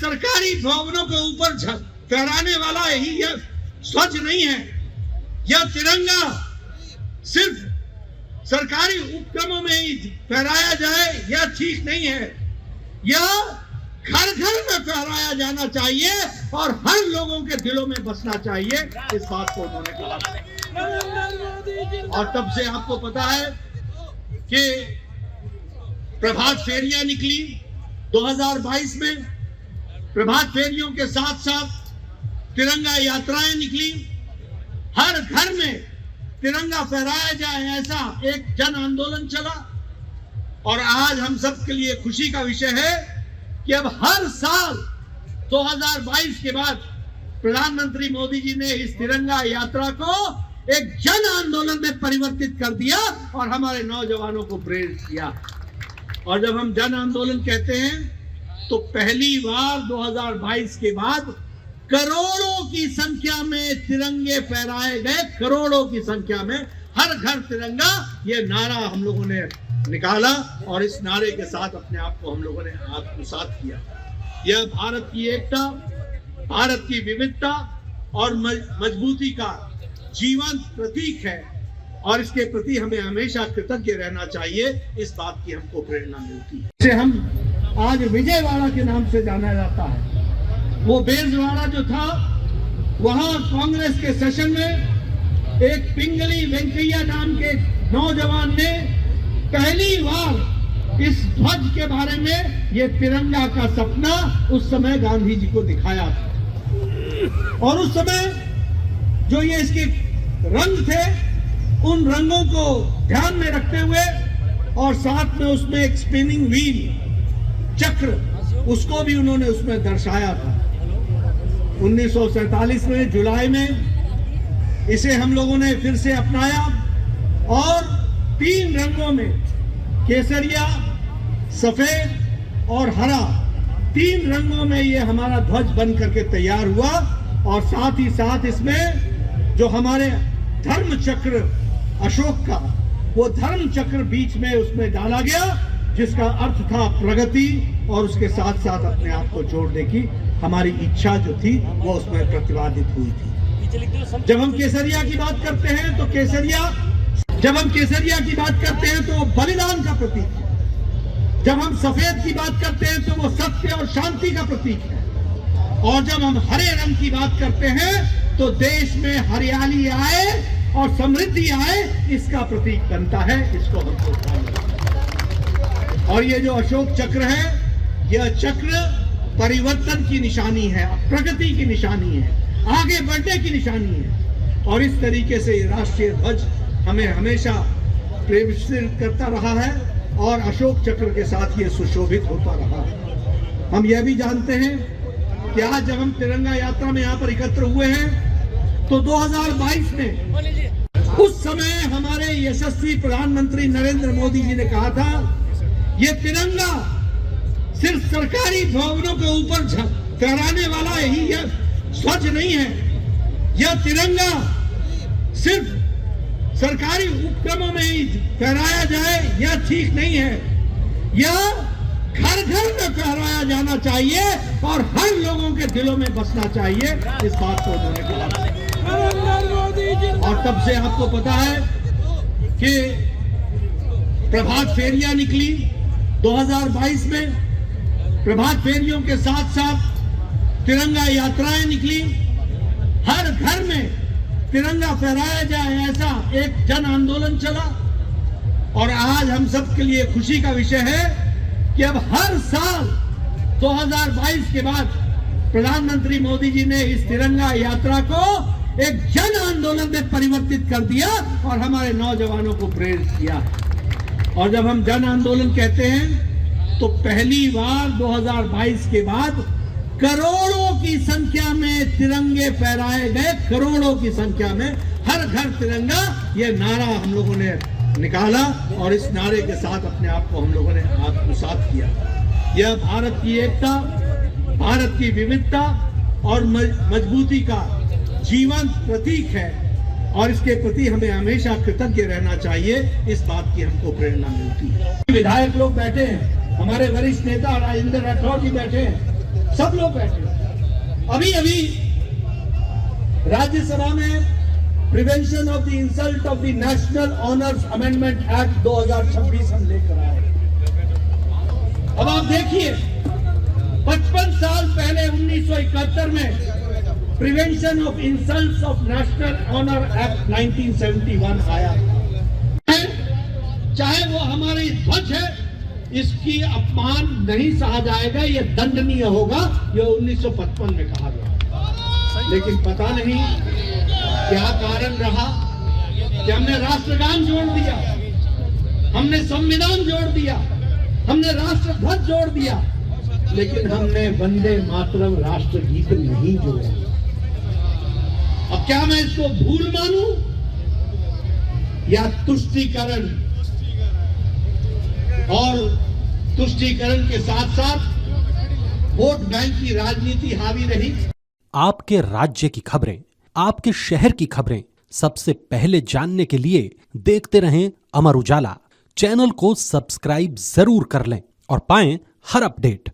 सरकारी भवनों के ऊपर फहराने वाला ही यह ध्वज नहीं है। यह तिरंगा सिर्फ सरकारी उपक्रमों में ही फहराया जाए यह ठीक नहीं है। यह घर घर में फहराया जाना चाहिए और हर लोगों के दिलों में बसना चाहिए। इस बात को उन्होंने कहा और तब से आपको पता है कि प्रभात फेरियां निकली 2022 में। प्रभात फेरियों के साथ साथ तिरंगा यात्राएं निकली। हर घर में तिरंगा फहराया जाए ऐसा एक जन आंदोलन चला और आज हम सब के लिए खुशी का विषय है कि अब हर साल 2022 के बाद प्रधानमंत्री मोदी जी ने इस तिरंगा यात्रा को एक जन आंदोलन में परिवर्तित कर दिया और हमारे नौजवानों को प्रेरित किया। और जब हम जन आंदोलन कहते हैं तो पहली बार 2022 के बाद करोड़ों की संख्या में तिरंगे फहराए गए। करोड़ों की संख्या में हर घर तिरंगा, ये नारा हम लोगों ने निकाला और इस नारे के साथ अपने आप को हम लोगों ने आत्मसात किया। यह भारत की एकता, भारत की विविधता और मजबूती का जीवंत प्रतीक है और इसके प्रति हमें हमेशा कृतज्ञ रहना चाहिए। इस बात की हमको प्रेरणा मिलती है। इसे हम आज विजयवाड़ा के नाम से जाना जाता है। वो बेजवाड़ा जो था, वहां कांग्रेस के सेशन में एक पिंगली वेंकैया नाम के नौजवान ने पहली बार इस ध्वज के बारे में, ये तिरंगा का सपना उस समय गांधी जी को दिखाया था। और उस समय जो ये इसके रंग थे, उन रंगों को ध्यान में रखते हुए और साथ में उसमें एक स्पिनिंग व्हील चक्र, उसको भी उन्होंने उसमें दर्शाया था। 1947 में जुलाई में इसे हम लोगों ने फिर से अपनाया और 3 रंगों में, केसरिया, सफेद और हरा, 3 रंगों में ये हमारा ध्वज बन करके तैयार हुआ। और साथ ही साथ इसमें जो हमारे धर्म चक्र अशोक का, वो धर्म चक्र बीच में उसमें डाला गया, जिसका अर्थ था प्रगति और उसके साथ साथ अपने आप को जोड़ने की हमारी इच्छा जो थी वो उसमें प्रतिपादित हुई थी। जब हम केसरिया की बात करते हैं तो जब हम केसरिया की बात करते हैं तो वो बलिदान का प्रतीक है। जब हम सफेद की बात करते हैं तो वो सत्य और शांति का प्रतीक है। और जब हम हरे रंग की बात करते हैं तो देश में हरियाली आए और समृद्धि आए, इसका प्रतीक बनता है। इसको हमको, और ये जो अशोक चक्र है, यह चक्र परिवर्तन की निशानी है, प्रगति की निशानी है, आगे बढ़ने की निशानी है। और इस तरीके से राष्ट्रीय ध्वज हमें हमेशा प्रेरित करता रहा है और अशोक चक्र के साथ ये सुशोभित होता रहा है। हम यह भी जानते हैं कि आज जब हम तिरंगा यात्रा में यहाँ पर एकत्र हुए हैं तो 2022 में उस समय हमारे यशस्वी प्रधानमंत्री नरेंद्र मोदी जी ने कहा था, ये तिरंगा सिर्फ सरकारी भवनों के ऊपर फहराने वाला ही यह ध्वज नहीं है। यह तिरंगा सिर्फ सरकारी उपक्रमों में ही फहराया जाए यह ठीक नहीं है। यह घर घर में फहराया जाना चाहिए और हर लोगों के दिलों में बसना चाहिए। इस बात को उन्होंने कहा और तब से आपको पता है कि प्रभात फेरियां निकली 2022 में। प्रभात फेरियों के साथ साथ तिरंगा यात्राएं निकली। हर घर में तिरंगा फहराया जाए ऐसा एक जन आंदोलन चला और आज हम सब के लिए खुशी का विषय है कि अब हर साल 2022 के बाद प्रधानमंत्री मोदी जी ने इस तिरंगा यात्रा को एक जन आंदोलन में परिवर्तित कर दिया और हमारे नौजवानों को प्रेरित किया। और जब हम जन आंदोलन कहते हैं तो पहली बार 2022 के बाद करोड़ों की संख्या में तिरंगे फहराए गए। करोड़ों की संख्या में हर घर तिरंगा, ये नारा हम लोगों ने निकाला और इस नारे के साथ अपने आप को हम लोगों ने आत्मसात किया। यह भारत की एकता, भारत की विविधता और मजबूती का जीवंत प्रतीक है और इसके प्रति हमें हमेशा कृतज्ञ रहना चाहिए। इस बात की हमको प्रेरणा मिलती है। विधायक लोग बैठे हैं, हमारे वरिष्ठ नेता राजेंद्र राठौर जी बैठे हैं, सब लोग बैठे। अभी अभी राज्यसभा में prevention of the insult of the national honours amendment act 2026 हम लेकर आए। अब आप देखिए 55 साल पहले 1971 में prevention of insults of national honour act 1971 आया। चाहे वो हमारी ध्वज है, इसकी अपमान नहीं सहा जाएगा, ये दंडनीय होगा, ये 1955 में कहा गया। लेकिन पता नहीं क्या कारण रहा कि हमने राष्ट्रगान जोड़ दिया, हमने संविधान जोड़ दिया, हमने राष्ट्रध्वज जोड़ दिया, लेकिन हमने वंदे मातरम राष्ट्रगीत नहीं जोड़ा। अब क्या मैं इसको भूल मानूं या तुष्टीकरण? और तुष्टीकरण के साथ साथ वोट बैंक की राजनीति हावी रही। आपके राज्य की खबरें, आपके शहर की खबरें सबसे पहले जानने के लिए देखते रहें अमर उजाला। चैनल को सब्सक्राइब जरूर कर लें और पाएं हर अपडेट।